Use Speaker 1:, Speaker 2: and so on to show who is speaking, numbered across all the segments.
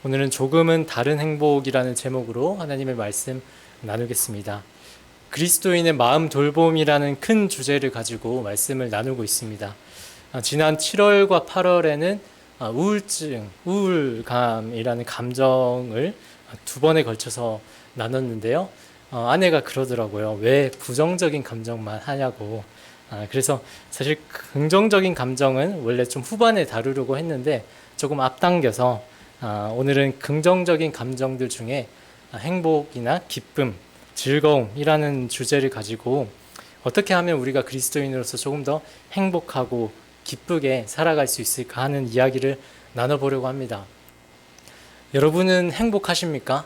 Speaker 1: 오늘은 조금은 다른 행복이라는 제목으로 하나님의 말씀 나누겠습니다. 그리스도인의 마음 돌봄이라는 큰 주제를 가지고 말씀을 나누고 있습니다. 지난 7월과 8월에는 우울증, 우울감이라는 감정을 두 번에 걸쳐서 나눴는데요. 아내가 그러더라고요. 왜 부정적인 감정만 하냐고. 그래서 사실 긍정적인 감정은 원래 좀 후반에 다루려고 했는데 조금 앞당겨서 오늘은 긍정적인 감정들 중에 행복이나 기쁨, 즐거움이라는 주제를 가지고 어떻게 하면 우리가 그리스도인으로서 조금 더 행복하고 기쁘게 살아갈 수 있을까 하는 이야기를 나눠보려고 합니다. 여러분은 행복하십니까?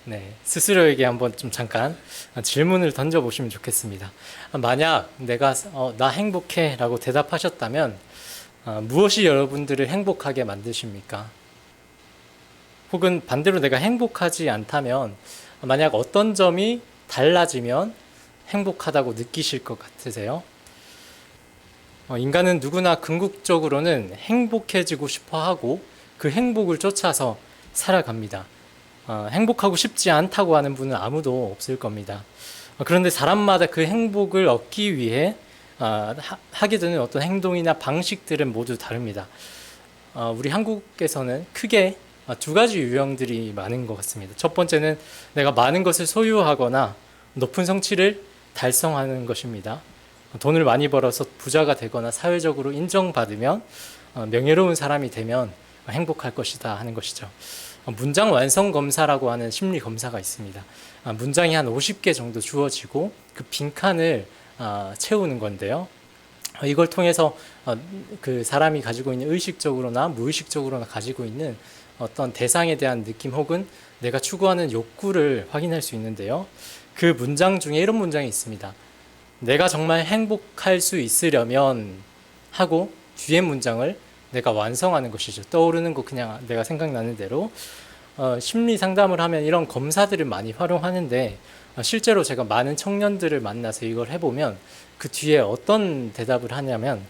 Speaker 1: 네, 스스로에게 한번 좀 잠깐 질문을 던져보시면 좋겠습니다. 만약 내가 나 행복해 라고 대답하셨다면 무엇이 여러분들을 행복하게 만드십니까? 혹은 반대로 내가 행복하지 않다면 만약 어떤 점이 달라지면 행복하다고 느끼실 것 같으세요? 인간은 누구나 궁극적으로는 행복해지고 싶어 하고 그 행복을 쫓아서 살아갑니다. 행복하고 싶지 않다고 하는 분은 아무도 없을 겁니다. 그런데 사람마다 그 행복을 얻기 위해 하게 되는 어떤 행동이나 방식들은 모두 다릅니다. 우리 한국에서는 크게 두 가지 유형들이 많은 것 같습니다. 첫 번째는 내가 많은 것을 소유하거나 높은 성취를 달성하는 것입니다. 돈을 많이 벌어서 부자가 되거나 사회적으로 인정받으면 명예로운 사람이 되면 행복할 것이다 하는 것이죠. 문장 완성 검사라고 하는 심리 검사가 있습니다. 문장이 한 50개 정도 주어지고 그 빈칸을 채우는 건데요. 이걸 통해서 그 사람이 가지고 있는 의식적으로나 무의식적으로나 가지고 있는 어떤 대상에 대한 느낌 혹은 내가 추구하는 욕구를 확인할 수 있는데요. 그 문장 중에 이런 문장이 있습니다. 내가 정말 행복할 수 있으려면 하고 뒤에 문장을 내가 완성하는 것이죠. 떠오르는 거 그냥 내가 생각나는 대로 심리 상담을 하면 이런 검사들을 많이 활용하는데 실제로 제가 많은 청년들을 만나서 이걸 해보면 그 뒤에 어떤 대답을 하냐면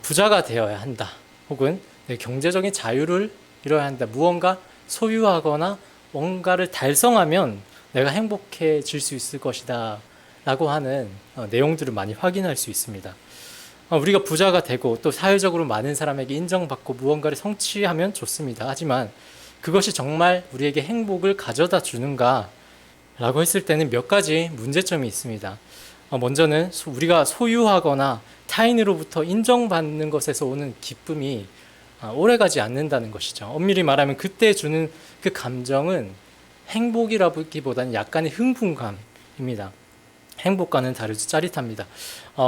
Speaker 1: 부자가 되어야 한다 혹은 내 경제적인 자유를 이뤄야 한다, 무언가 소유하거나 뭔가를 달성하면 내가 행복해질 수 있을 것이다 라고 하는 내용들을 많이 확인할 수 있습니다. 우리가 부자가 되고 또 사회적으로 많은 사람에게 인정받고 무언가를 성취하면 좋습니다. 하지만 그것이 정말 우리에게 행복을 가져다 주는가 라고 했을 때는 몇 가지 문제점이 있습니다. 먼저는 우리가 소유하거나 타인으로부터 인정받는 것에서 오는 기쁨이 오래가지 않는다는 것이죠. 엄밀히 말하면 그때 주는 그 감정은 행복이라기보다는 약간의 흥분감입니다. 행복과는 다르지 짜릿합니다.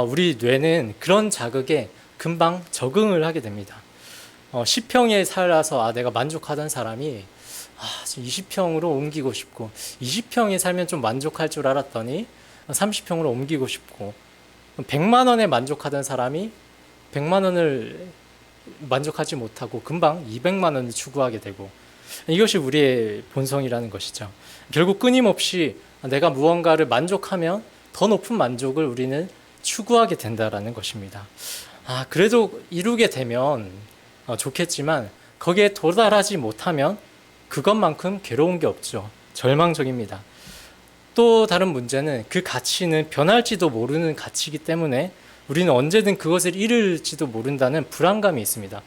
Speaker 1: 우리 뇌는 그런 자극에 금방 적응을 하게 됩니다. 10평에 살아서 내가 만족하던 사람이 20평으로 옮기고 싶고 20평에 살면 좀 만족할 줄 알았더니 30평으로 옮기고 싶고 100만 원에 만족하던 사람이 100만 원을 만족하지 못하고 금방 200만 원을 추구하게 되고 이것이 우리의 본성이라는 것이죠. 결국 끊임없이 내가 무언가를 만족하면 더 높은 만족을 우리는 추구하게 된다라는 것입니다. 그래도 이루게 되면 좋겠지만 거기에 도달하지 못하면 그것만큼 괴로운 게 없죠. 절망적입니다. 또 다른 문제는 그 가치는 변할지도 모르는 가치이기 때문에 우리는 언제든 그것을 잃을지도 모른다는 불안감이 있습니다.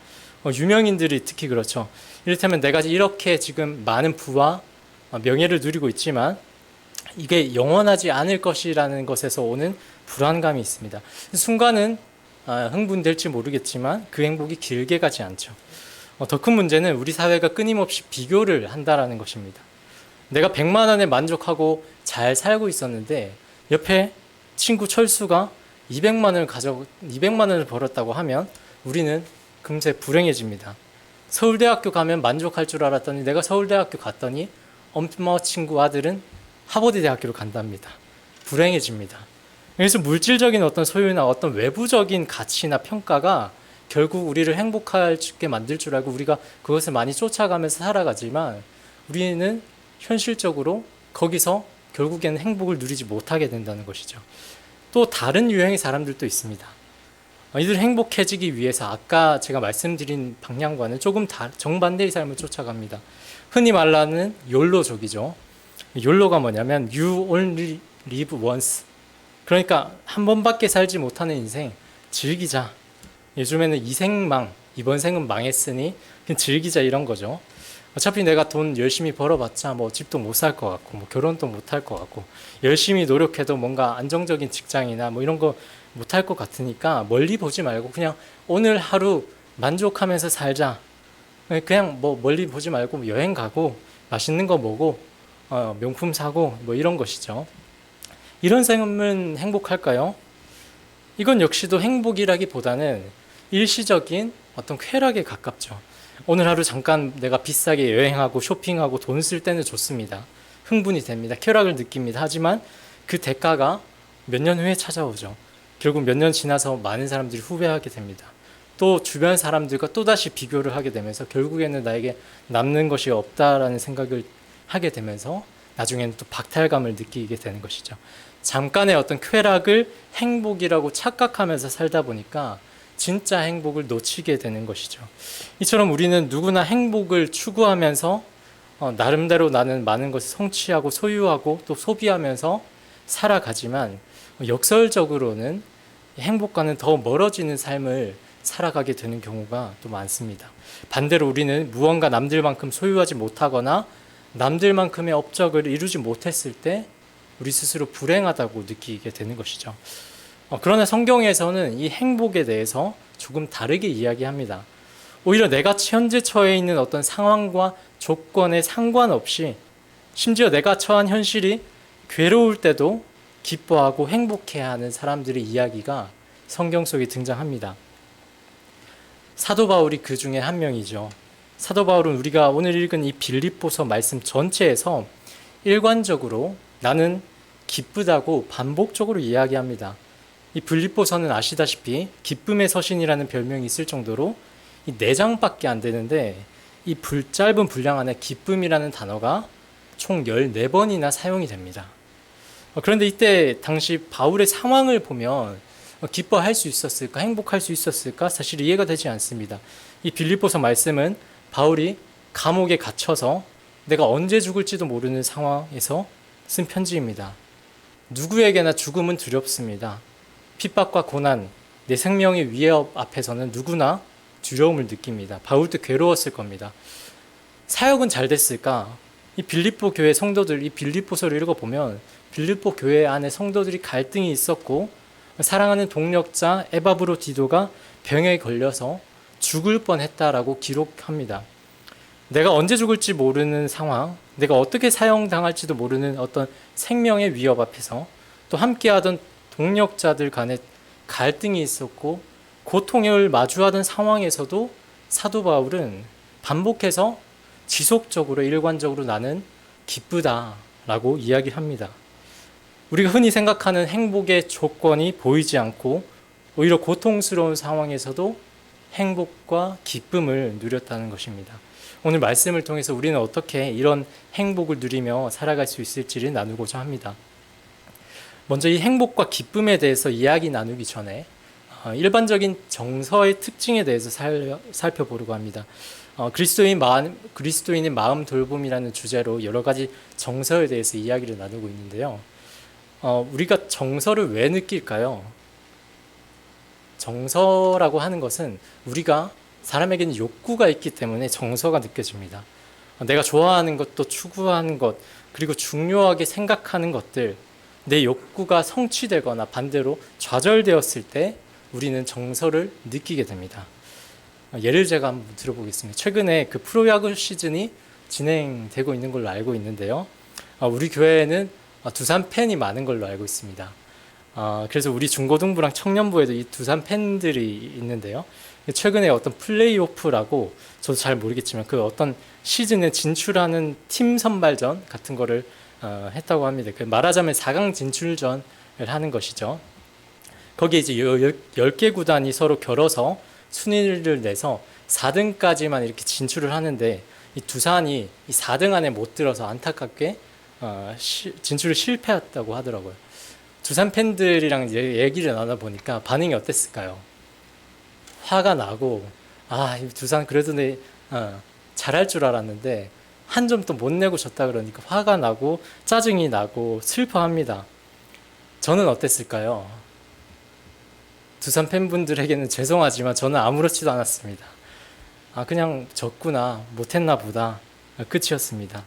Speaker 1: 유명인들이 특히 그렇죠. 이를테면 내가 이렇게 지금 많은 부와 명예를 누리고 있지만 이게 영원하지 않을 것이라는 것에서 오는 불안감이 있습니다. 순간은 흥분될지 모르겠지만 그 행복이 길게 가지 않죠. 더 큰 문제는 우리 사회가 끊임없이 비교를 한다라는 것입니다. 내가 100만 원에 만족하고 잘 살고 있었는데 옆에 친구 철수가 200만 원을 벌었다고 하면 우리는 금세 불행해집니다. 서울대학교 가면 만족할 줄 알았더니 내가 서울대학교 갔더니 엄마 친구 아들은 하버드 대학교를 간답니다. 불행해집니다. 그래서 물질적인 어떤 소유나 어떤 외부적인 가치나 평가가 결국 우리를 행복하게 만들 줄 알고 우리가 그것을 많이 쫓아가면서 살아가지만 우리는 현실적으로 거기서 결국에는 행복을 누리지 못하게 된다는 것이죠. 또 다른 유형의 사람들도 있습니다. 이들 행복해지기 위해서 아까 제가 말씀드린 방향과는 조금 정반대의 삶을 쫓아갑니다. 흔히 말하는 욜로족이죠. 욜로가 뭐냐면 You only live once. 그러니까 한 번밖에 살지 못하는 인생 즐기자. 요즘에는 이생망, 이번 생은 망했으니 그냥 즐기자 이런 거죠. 어차피 내가 돈 열심히 벌어봤자 뭐 집도 못 살 것 같고 뭐 결혼도 못 할 것 같고 열심히 노력해도 뭔가 안정적인 직장이나 뭐 이런 거 못 할 것 같으니까 멀리 보지 말고 그냥 오늘 하루 만족하면서 살자. 그냥 뭐 멀리 보지 말고 여행 가고 맛있는 거 먹고 명품 사고 뭐 이런 것이죠. 이런 삶은 행복할까요? 이건 역시도 행복이라기보다는 일시적인 어떤 쾌락에 가깝죠. 오늘 하루 잠깐 내가 비싸게 여행하고 쇼핑하고 돈 쓸 때는 좋습니다. 흥분이 됩니다. 쾌락을 느낍니다. 하지만 그 대가가 몇 년 후에 찾아오죠. 결국 몇 년 지나서 많은 사람들이 후회하게 됩니다. 또 주변 사람들과 또다시 비교를 하게 되면서 결국에는 나에게 남는 것이 없다라는 생각을 하게 되면서 나중에는 또 박탈감을 느끼게 되는 것이죠. 잠깐의 어떤 쾌락을 행복이라고 착각하면서 살다 보니까 진짜 행복을 놓치게 되는 것이죠. 이처럼 우리는 누구나 행복을 추구하면서 나름대로 나는 많은 것을 성취하고 소유하고 또 소비하면서 살아가지만 역설적으로는 행복과는 더 멀어지는 삶을 살아가게 되는 경우가 또 많습니다. 반대로 우리는 무언가 남들만큼 소유하지 못하거나 남들만큼의 업적을 이루지 못했을 때 우리 스스로 불행하다고 느끼게 되는 것이죠. 그러나 성경에서는 이 행복에 대해서 조금 다르게 이야기합니다. 오히려 내가 현재 처해 있는 어떤 상황과 조건에 상관없이 심지어 내가 처한 현실이 괴로울 때도 기뻐하고 행복해하는 사람들의 이야기가 성경 속에 등장합니다. 사도 바울이 그 중에 한 명이죠. 사도 바울은 우리가 오늘 읽은 이 빌립보서 말씀 전체에서 일관적으로 나는 기쁘다고 반복적으로 이야기합니다. 이 빌립보서는 아시다시피 기쁨의 서신이라는 별명이 있을 정도로 이 4장밖에 안 되는데 이 짧은 분량 안에 기쁨이라는 단어가 총 14번이나 사용이 됩니다. 그런데 이때 당시 바울의 상황을 보면 기뻐할 수 있었을까? 행복할 수 있었을까? 사실 이해가 되지 않습니다. 이 빌립보서 말씀은 바울이 감옥에 갇혀서 내가 언제 죽을지도 모르는 상황에서 쓴 편지입니다. 누구에게나 죽음은 두렵습니다. 핍박과 고난, 내 생명의 위협 앞에서는 누구나 두려움을 느낍니다. 바울도 괴로웠을 겁니다. 사역은 잘 됐을까? 이 빌립보 교회 성도들, 이 빌립보서를 읽어보면 빌립보 교회 안에 성도들이 갈등이 있었고 사랑하는 동력자 에바브로디도가 병에 걸려서 죽을 뻔했다라고 기록합니다. 내가 언제 죽을지 모르는 상황, 내가 어떻게 사형당할지도 모르는 어떤 생명의 위협 앞에서 또 함께하던 동력자들 간에 갈등이 있었고 고통을 마주하던 상황에서도 사도 바울은 반복해서 지속적으로 일관적으로 나는 기쁘다라고 이야기를 합니다. 우리가 흔히 생각하는 행복의 조건이 보이지 않고 오히려 고통스러운 상황에서도 행복과 기쁨을 누렸다는 것입니다. 오늘 말씀을 통해서 우리는 어떻게 이런 행복을 누리며 살아갈 수 있을지를 나누고자 합니다. 먼저 이 행복과 기쁨에 대해서 이야기 나누기 전에 일반적인 정서의 특징에 대해서 살펴보려고 합니다. 그리스도인의 마음 돌봄이라는 주제로 여러 가지 정서에 대해서 이야기를 나누고 있는데요. 우리가 정서를 왜 느낄까요? 정서라고 하는 것은 우리가 사람에게는 욕구가 있기 때문에 정서가 느껴집니다. 내가 좋아하는 것, 또 추구하는 것, 그리고 중요하게 생각하는 것들, 내 욕구가 성취되거나 반대로 좌절되었을 때 우리는 정서를 느끼게 됩니다. 예를 제가 한번 들어보겠습니다. 최근에 그 프로야구 시즌이 진행되고 있는 걸로 알고 있는데요. 우리 교회에는 두산 팬이 많은 걸로 알고 있습니다. 그래서 우리 중고등부랑 청년부에도 이 두산 팬들이 있는데요. 최근에 어떤 플레이오프라고 저도 잘 모르겠지만 그 어떤 시즌에 진출하는 팀 선발전 같은 거를 했다고 합니다. 말하자면 4강 진출전을 하는 것이죠. 거기에 이제 10개 구단이 서로 겨뤄서 순위를 내서 4등까지만 이렇게 진출을 하는데 이 두산이 이 4등 안에 못 들어서 안타깝게 진출을 실패했다고 하더라고요. 두산 팬들이랑 얘기를 나눠보니까 반응이 어땠을까요? 화가 나고, 이 두산 그래도 잘할 줄 알았는데 한 점도 못 내고 졌다 그러니까 화가 나고 짜증이 나고 슬퍼합니다. 저는 어땠을까요? 두산 팬분들에게는 죄송하지만 저는 아무렇지도 않았습니다. 그냥 졌구나, 못했나 보다, 끝이었습니다.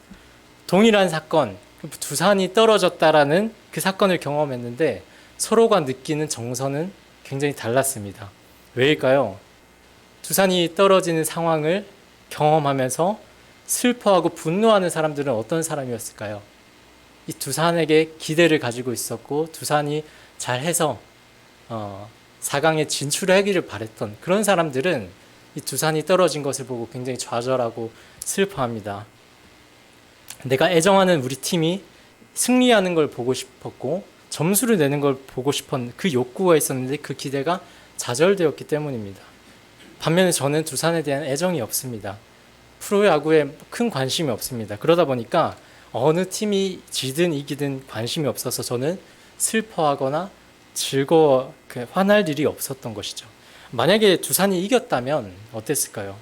Speaker 1: 동일한 사건, 두산이 떨어졌다라는 그 사건을 경험했는데 서로가 느끼는 정서는 굉장히 달랐습니다. 왜일까요? 두산이 떨어지는 상황을 경험하면서 슬퍼하고 분노하는 사람들은 어떤 사람이었을까요? 이 두산에게 기대를 가지고 있었고 두산이 잘해서 4강에 진출하기를 바랬던 그런 사람들은 이 두산이 떨어진 것을 보고 굉장히 좌절하고 슬퍼합니다. 내가 애정하는 우리 팀이 승리하는 걸 보고 싶었고 점수를 내는 걸 보고 싶은 그 욕구가 있었는데 그 기대가 좌절되었기 때문입니다. 반면에 저는 두산에 대한 애정이 없습니다. 프로야구에 큰 관심이 없습니다. 그러다 보니까 어느 팀이 지든 이기든 관심이 없어서 저는 슬퍼하거나 화날 일이 없었던 것이죠. 만약에 두산이 이겼다면 어땠을까요?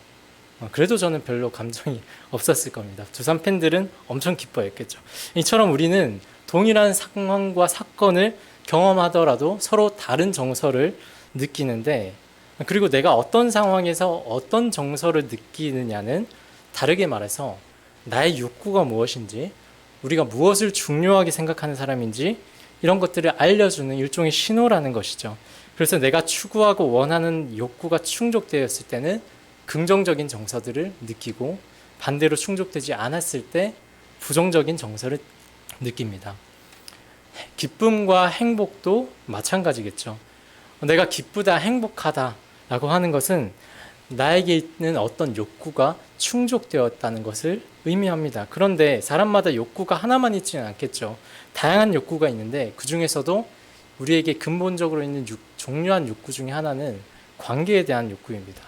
Speaker 1: 그래도 저는 별로 감정이 없었을 겁니다. 두산 팬들은 엄청 기뻐했겠죠. 이처럼 우리는 동일한 상황과 사건을 경험하더라도 서로 다른 정서를 느끼는데, 그리고 내가 어떤 상황에서 어떤 정서를 느끼느냐는 다르게 말해서 나의 욕구가 무엇인지, 우리가 무엇을 중요하게 생각하는 사람인지 이런 것들을 알려주는 일종의 신호라는 것이죠. 그래서 내가 추구하고 원하는 욕구가 충족되었을 때는 긍정적인 정서들을 느끼고 반대로 충족되지 않았을 때 부정적인 정서를 느낍니다. 기쁨과 행복도 마찬가지겠죠. 내가 기쁘다, 행복하다라고 하는 것은 나에게 있는 어떤 욕구가 충족되었다는 것을 의미합니다. 그런데 사람마다 욕구가 하나만 있지는 않겠죠. 다양한 욕구가 있는데 그 중에서도 우리에게 근본적으로 있는 중요한 욕구 중에 하나는 관계에 대한 욕구입니다.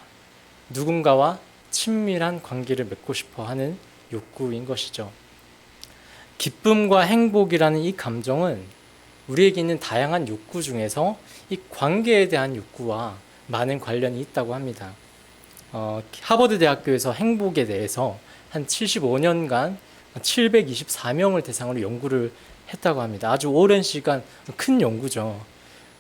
Speaker 1: 누군가와 친밀한 관계를 맺고 싶어 하는 욕구인 것이죠. 기쁨과 행복이라는 이 감정은 우리에게 있는 다양한 욕구 중에서 이 관계에 대한 욕구와 많은 관련이 있다고 합니다. 하버드 대학교에서 행복에 대해서 한 75년간 724명을 대상으로 연구를 했다고 합니다. 아주 오랜 시간 큰 연구죠.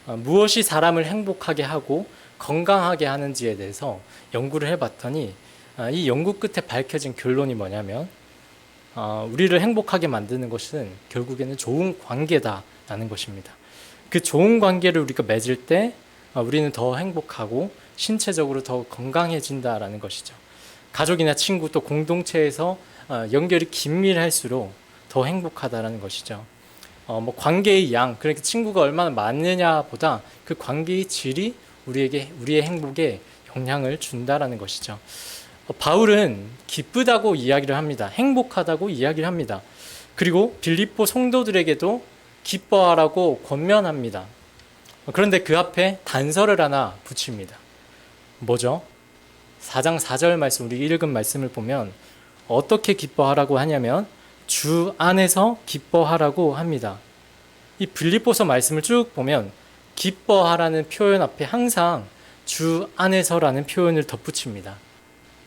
Speaker 1: 무엇이 사람을 행복하게 하고 건강하게 하는지에 대해서 연구를 해봤더니 이 연구 끝에 밝혀진 결론이 뭐냐면 우리를 행복하게 만드는 것은 결국에는 좋은 관계다라는 것입니다. 그 좋은 관계를 우리가 맺을 때 우리는 더 행복하고 신체적으로 더 건강해진다라는 것이죠. 가족이나 친구 또 공동체에서 연결이 긴밀할수록 더 행복하다라는 것이죠. 관계의 양, 그러니까 친구가 얼마나 많느냐보다 그 관계의 질이 우리의 행복에 영향을 준다라는 것이죠. 바울은 기쁘다고 이야기를 합니다. 행복하다고 이야기를 합니다. 그리고 빌립보 성도들에게도 기뻐하라고 권면합니다. 그런데 그 앞에 단서를 하나 붙입니다. 뭐죠? 4장 4절 말씀, 우리 읽은 말씀을 보면 어떻게 기뻐하라고 하냐면 주 안에서 기뻐하라고 합니다. 이 빌립보서 말씀을 쭉 보면 기뻐하라는 표현 앞에 항상 주 안에서라는 표현을 덧붙입니다.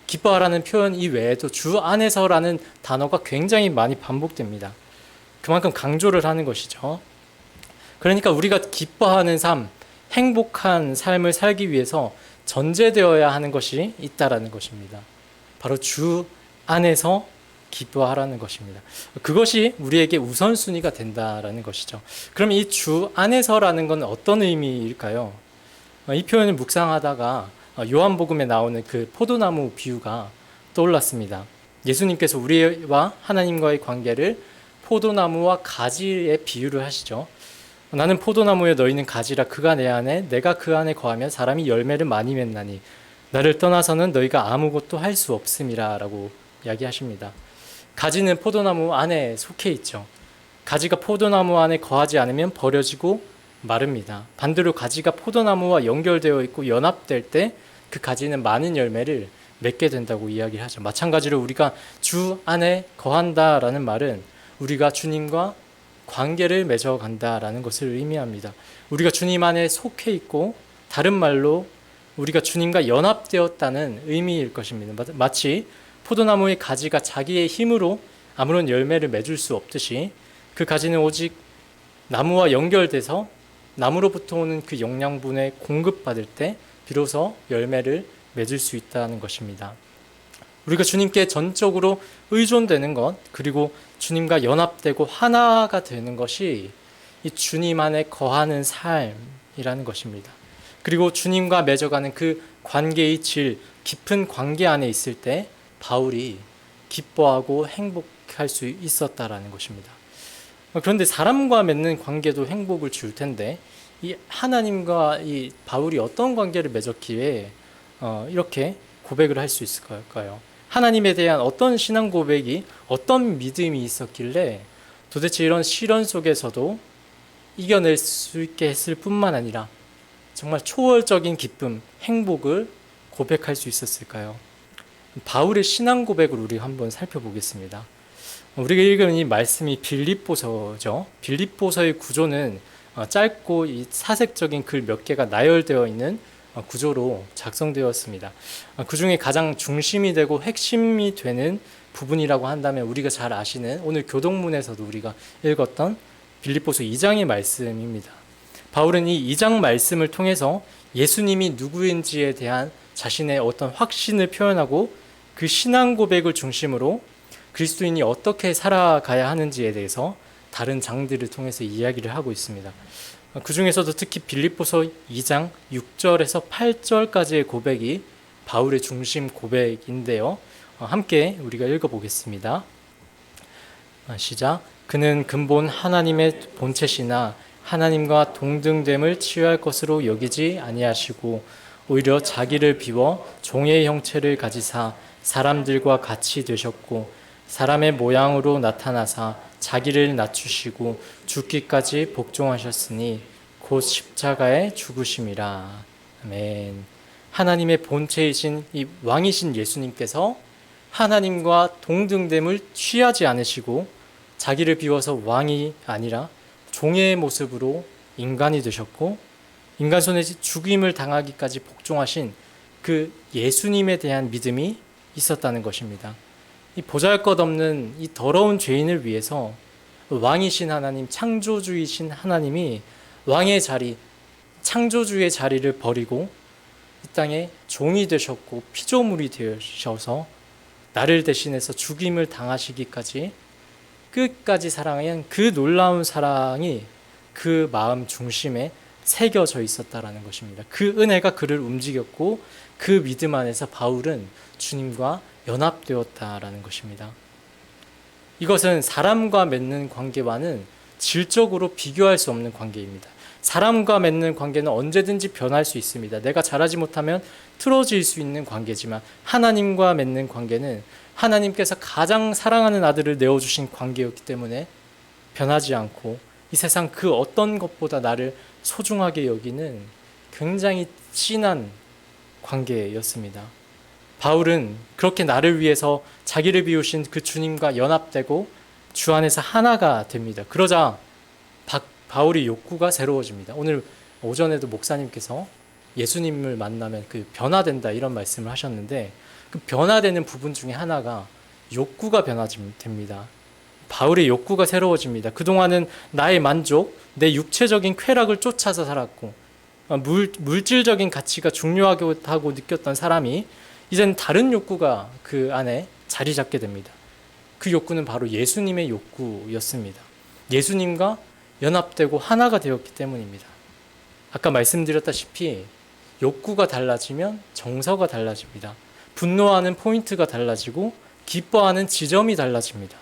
Speaker 1: 기뻐하라는 표현 이외에도 주 안에서라는 단어가 굉장히 많이 반복됩니다. 그만큼 강조를 하는 것이죠. 그러니까 우리가 기뻐하는 삶, 행복한 삶을 살기 위해서 전제되어야 하는 것이 있다라는 것입니다. 바로 주 안에서 기뻐하라는 것입니다. 그것이 우리에게 우선순위가 된다라는 것이죠. 그럼 이 주 안에서라는 건 어떤 의미일까요? 이 표현을 묵상하다가 요한복음에 나오는 그 포도나무 비유가 떠올랐습니다. 예수님께서 우리와 하나님과의 관계를 포도나무와 가지에 비유를 하시죠. 나는 포도나무에 너희는 가지라. 그가 내 안에 내가 그 안에 거하면 사람이 열매를 많이 맺나니 나를 떠나서는 너희가 아무것도 할 수 없음이라 라고 이야기하십니다. 가지는 포도나무 안에 속해 있죠. 가지가 포도나무 안에 거하지 않으면 버려지고 마릅니다. 반대로 가지가 포도나무와 연결되어 있고 연합될 때 그 가지는 많은 열매를 맺게 된다고 이야기하죠. 마찬가지로 우리가 주 안에 거한다라는 말은 우리가 주님과 관계를 맺어간다라는 것을 의미합니다. 우리가 주님 안에 속해 있고 다른 말로 우리가 주님과 연합되었다는 의미일 것입니다. 마치 포도나무의 가지가 자기의 힘으로 아무런 열매를 맺을 수 없듯이 그 가지는 오직 나무와 연결돼서 나무로부터 오는 그 영양분에 공급받을 때 비로소 열매를 맺을 수 있다는 것입니다. 우리가 주님께 전적으로 의존되는 것, 그리고 주님과 연합되고 하나가 되는 것이 이 주님 안에 거하는 삶이라는 것입니다. 그리고 주님과 맺어가는 그 관계의 질, 깊은 관계 안에 있을 때 바울이 기뻐하고 행복할 수 있었다라는 것입니다. 그런데 사람과 맺는 관계도 행복을 줄 텐데 이 하나님과 이 바울이 어떤 관계를 맺었기에 이렇게 고백을 할 수 있을까요? 하나님에 대한 어떤 신앙 고백이, 어떤 믿음이 있었길래 도대체 이런 시련 속에서도 이겨낼 수 있게 했을 뿐만 아니라 정말 초월적인 기쁨, 행복을 고백할 수 있었을까요? 바울의 신앙 고백을 우리 한번 살펴보겠습니다. 우리가 읽은 이 말씀이 빌립보서죠. 빌립보서의 구조는 짧고 이 사색적인 글 몇 개가 나열되어 있는 구조로 작성되었습니다. 그 중에 가장 중심이 되고 핵심이 되는 부분이라고 한다면 우리가 잘 아시는 오늘 교동문에서도 우리가 읽었던 빌립보서 2장의 말씀입니다. 바울은 이 2장 말씀을 통해서 예수님이 누구인지에 대한 자신의 어떤 확신을 표현하고 그 신앙 고백을 중심으로 그리스도인이 어떻게 살아가야 하는지에 대해서 다른 장들을 통해서 이야기를 하고 있습니다. 그 중에서도 특히 빌립보서 2장 6절에서 8절까지의 고백이 바울의 중심 고백인데요. 함께 우리가 읽어보겠습니다. 시작. 그는 근본 하나님의 본체시나 하나님과 동등됨을 치유할 것으로 여기지 아니하시고 오히려 자기를 비워 종의 형체를 가지사 사람들과 같이 되셨고 사람의 모양으로 나타나사 자기를 낮추시고 죽기까지 복종하셨으니 곧 십자가에 죽으심이라. 아멘. 하나님의 본체이신 이 왕이신 예수님께서 하나님과 동등됨을 취하지 않으시고 자기를 비워서 왕이 아니라 종의 모습으로 인간이 되셨고 인간 손에 죽임을 당하기까지 복종하신 그 예수님에 대한 믿음이 있었다는 것입니다. 이 보잘것없는 이 더러운 죄인을 위해서 왕이신 하나님, 창조주이신 하나님이 왕의 자리, 창조주의 자리를 버리고 이 땅에 종이 되셨고 피조물이 되셔서 나를 대신해서 죽임을 당하시기까지 끝까지 사랑한 그 놀라운 사랑이 그 마음 중심에 새겨져 있었다라는 것입니다. 그 은혜가 그를 움직였고 그 믿음 안에서 바울은 주님과 연합되었다라는 것입니다. 이것은 사람과 맺는 관계와는 질적으로 비교할 수 없는 관계입니다. 사람과 맺는 관계는 언제든지 변할 수 있습니다. 내가 잘하지 못하면 틀어질 수 있는 관계지만 하나님과 맺는 관계는 하나님께서 가장 사랑하는 아들을 내어주신 관계였기 때문에 변하지 않고 이 세상 그 어떤 것보다 나를 소중하게 여기는 굉장히 진한 관계였습니다. 바울은 그렇게 나를 위해서 자기를 비우신 그 주님과 연합되고 주 안에서 하나가 됩니다. 그러자 바울의 욕구가 새로워집니다. 오늘 오전에도 목사님께서 예수님을 만나면 그 변화된다 이런 말씀을 하셨는데 그 변화되는 부분 중에 하나가 욕구가 변화됩니다. 바울의 욕구가 새로워집니다. 그동안은 나의 만족, 내 육체적인 쾌락을 쫓아서 살았고 물질적인 가치가 중요하다고 느꼈던 사람이 이제는 다른 욕구가 그 안에 자리 잡게 됩니다. 그 욕구는 바로 예수님의 욕구였습니다. 예수님과 연합되고 하나가 되었기 때문입니다. 아까 말씀드렸다시피 욕구가 달라지면 정서가 달라집니다. 분노하는 포인트가 달라지고 기뻐하는 지점이 달라집니다.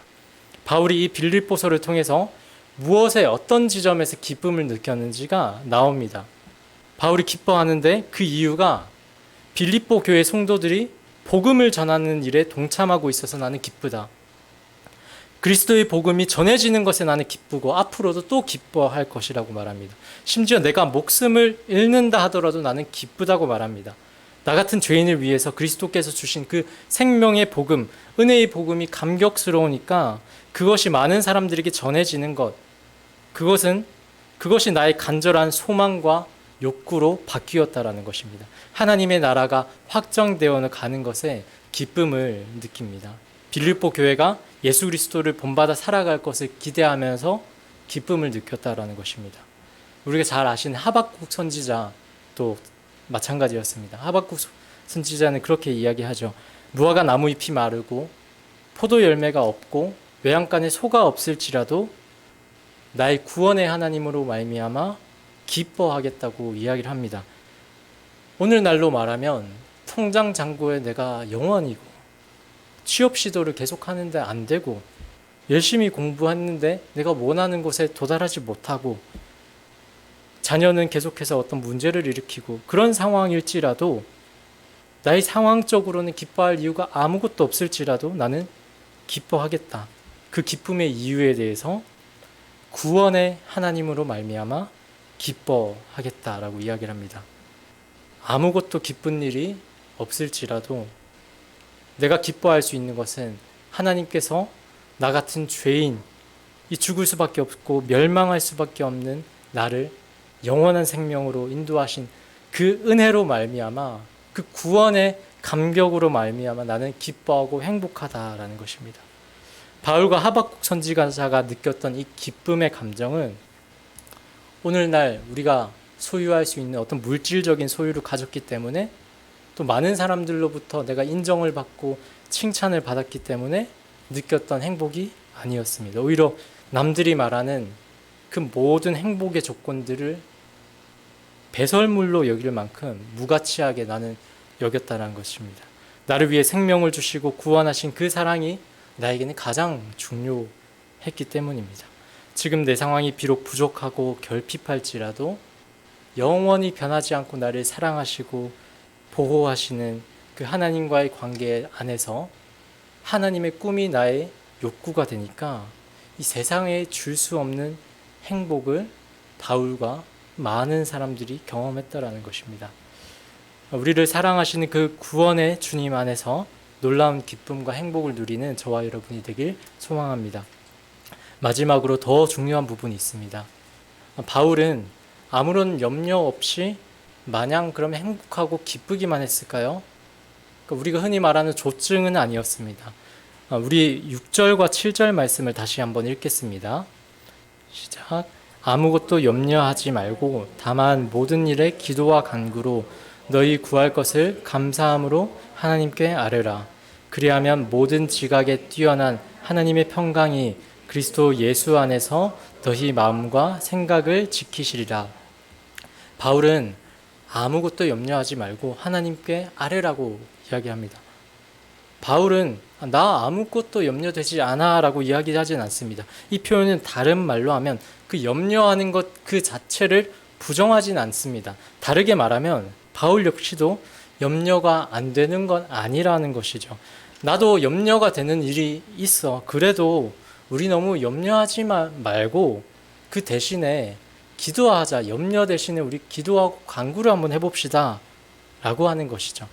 Speaker 1: 바울이 이 빌립보서를 통해서 무엇에 어떤 지점에서 기쁨을 느꼈는지가 나옵니다. 바울이 기뻐하는데 그 이유가 빌립보 교회 성도들이 복음을 전하는 일에 동참하고 있어서 나는 기쁘다. 그리스도의 복음이 전해지는 것에 나는 기쁘고 앞으로도 또 기뻐할 것이라고 말합니다. 심지어 내가 목숨을 잃는다 하더라도 나는 기쁘다고 말합니다. 나 같은 죄인을 위해서 그리스도께서 주신 그 생명의 복음, 은혜의 복음이 감격스러우니까 그것이 많은 사람들에게 전해지는 것, 그것이 나의 간절한 소망과 욕구로 바뀌었다라는 것입니다. 하나님의 나라가 확정되어 가는 것에 기쁨을 느낍니다. 빌립보 교회가 예수 그리스도를 본받아 살아갈 것을 기대하면서 기쁨을 느꼈다라는 것입니다. 우리가 잘 아시는 하박국 선지자도 마찬가지였습니다. 하박국 선지자는 그렇게 이야기하죠. 무화과 나무 잎이 마르고 포도 열매가 없고 외양간에 소가 없을지라도 나의 구원의 하나님으로 말미암아 기뻐하겠다고 이야기를 합니다. 오늘날로 말하면 통장 잔고에 내가 영원이고 취업 시도를 계속하는데 안 되고 열심히 공부했는데 내가 원하는 곳에 도달하지 못하고 자녀는 계속해서 어떤 문제를 일으키고 그런 상황일지라도 나의 상황적으로는 기뻐할 이유가 아무것도 없을지라도 나는 기뻐하겠다. 그 기쁨의 이유에 대해서 구원의 하나님으로 말미암아 기뻐하겠다라고 이야기를 합니다. 아무것도 기쁜 일이 없을지라도 내가 기뻐할 수 있는 것은 하나님께서 나 같은 죄인, 이 죽을 수밖에 없고 멸망할 수밖에 없는 나를 영원한 생명으로 인도하신 그 은혜로 말미암아 그 구원의 감격으로 말미암아 나는 기뻐하고 행복하다라는 것입니다. 바울과 하박국 선지자가 느꼈던 이 기쁨의 감정은 오늘날 우리가 소유할 수 있는 어떤 물질적인 소유를 가졌기 때문에 또 많은 사람들로부터 내가 인정을 받고 칭찬을 받았기 때문에 느꼈던 행복이 아니었습니다. 오히려 남들이 말하는 그 모든 행복의 조건들을 배설물로 여길 만큼 무가치하게 나는 여겼다는 것입니다. 나를 위해 생명을 주시고 구원하신 그 사랑이 나에게는 가장 중요했기 때문입니다. 지금 내 상황이 비록 부족하고 결핍할지라도 영원히 변하지 않고 나를 사랑하시고 보호하시는 그 하나님과의 관계 안에서 하나님의 꿈이 나의 욕구가 되니까 이 세상에 줄 수 없는 행복을 바울과 많은 사람들이 경험했다라는 것입니다. 우리를 사랑하시는 그 구원의 주님 안에서 놀라운 기쁨과 행복을 누리는 저와 여러분이 되길 소망합니다. 마지막으로 더 중요한 부분이 있습니다. 바울은 아무런 염려 없이 마냥 그럼 행복하고 기쁘기만 했을까요? 우리가 흔히 말하는 조증은 아니었습니다. 우리 6절과 7절 말씀을 다시 한번 읽겠습니다. 시작. 아무것도 염려하지 말고 다만 모든 일에 기도와 간구로 너희 구할 것을 감사함으로 하나님께 아뢰라. 그리하면 모든 지각에 뛰어난 하나님의 평강이 그리스도 예수 안에서 너희 마음과 생각을 지키시리라. 바울은 아무것도 염려하지 말고 하나님께 아뢰라고 이야기합니다. 바울은 나 아무것도 염려되지 않아 라고 이야기하진 않습니다. 이 표현은 다른 말로 하면 그 염려하는 것 그 자체를 부정하진 않습니다. 다르게 말하면 바울 역시도 염려가 안 되는 건 아니라는 것이죠. 나도 염려가 되는 일이 있어. 그래도 우리 너무 염려하지 말고 그 대신에 기도하자. 염려 대신에 우리 기도하고 간구를 한번 해봅시다 라고 하는 것이죠.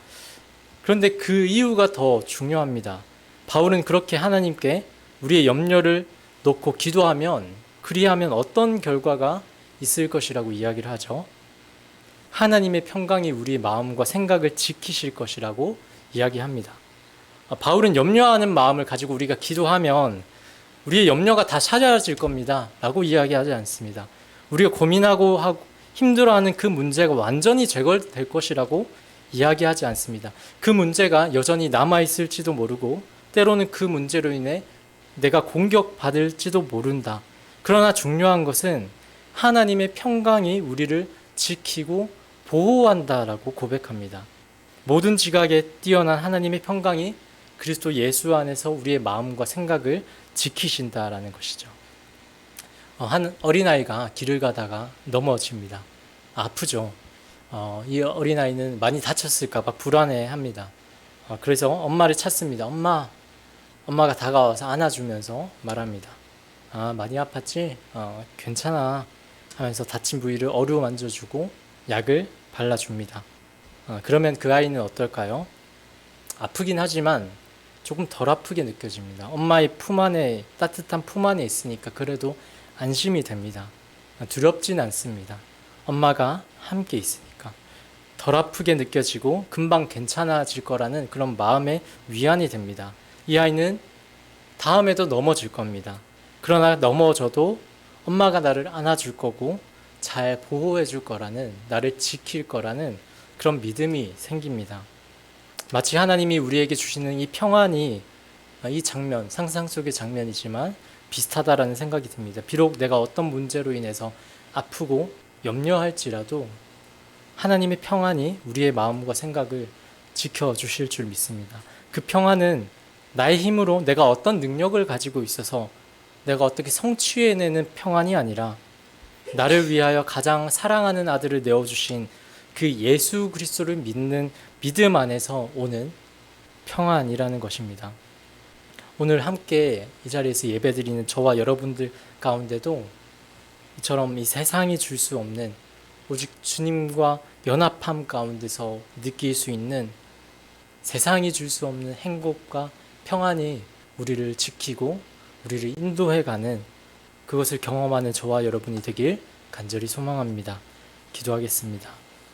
Speaker 1: 그런데 그 이유가 더 중요합니다. 바울은 그렇게 하나님께 우리의 염려를 놓고 기도하면 그리하면 어떤 결과가 있을 것이라고 이야기를 하죠. 하나님의 평강이 우리의 마음과 생각을 지키실 것이라고 이야기합니다. 바울은 염려하는 마음을 가지고 우리가 기도하면 우리의 염려가 다 사라질 겁니다 라고 이야기하지 않습니다. 우리가 고민하고 힘들어하는 그 문제가 완전히 제거될 것이라고 이야기하지 않습니다. 그 문제가 여전히 남아있을지도 모르고 때로는 그 문제로 인해 내가 공격받을지도 모른다. 그러나 중요한 것은 하나님의 평강이 우리를 지키고 보호한다라고 고백합니다. 모든 지각에 뛰어난 하나님의 평강이 그리스도 예수 안에서 우리의 마음과 생각을 지키신다라는 것이죠. 한 어린아이가 길을 가다가 넘어집니다. 아프죠. 이 어린아이는 많이 다쳤을까 봐 불안해합니다. 그래서 엄마를 찾습니다. 엄마가 다가와서 안아주면서 말합니다. 많이 아팠지? 괜찮아 하면서 다친 부위를 어루만져주고 약을 발라줍니다. 그러면 그 아이는 어떨까요? 아프긴 하지만 조금 덜 아프게 느껴집니다. 엄마의 품 안에, 따뜻한 품 안에 있으니까 그래도 안심이 됩니다. 두렵진 않습니다. 엄마가 함께 있으니까 덜 아프게 느껴지고 금방 괜찮아질 거라는 그런 마음의 위안이 됩니다. 이 아이는 다음에도 넘어질 겁니다. 그러나 넘어져도 엄마가 나를 안아줄 거고 잘 보호해 줄 거라는, 나를 지킬 거라는 그런 믿음이 생깁니다. 마치 하나님이 우리에게 주시는 이 평안이 이 장면, 상상 속의 장면이지만 비슷하다라는 생각이 듭니다. 비록 내가 어떤 문제로 인해서 아프고 염려할지라도 하나님의 평안이 우리의 마음과 생각을 지켜주실 줄 믿습니다. 그 평안은 나의 힘으로 내가 어떤 능력을 가지고 있어서 내가 어떻게 성취해내는 평안이 아니라 나를 위하여 가장 사랑하는 아들을 내어주신 그 예수 그리스도를 믿는 믿음 안에서 오는 평안이라는 것입니다. 오늘 함께 이 자리에서 예배드리는 저와 여러분들 가운데도 이처럼 이 세상이 줄 수 없는 오직 주님과 연합함 가운데서 느낄 수 있는 세상이 줄 수 없는 행복과 평안이 우리를 지키고 우리를 인도해가는 그것을 경험하는 저와 여러분이 되길 간절히 소망합니다. 기도하겠습니다.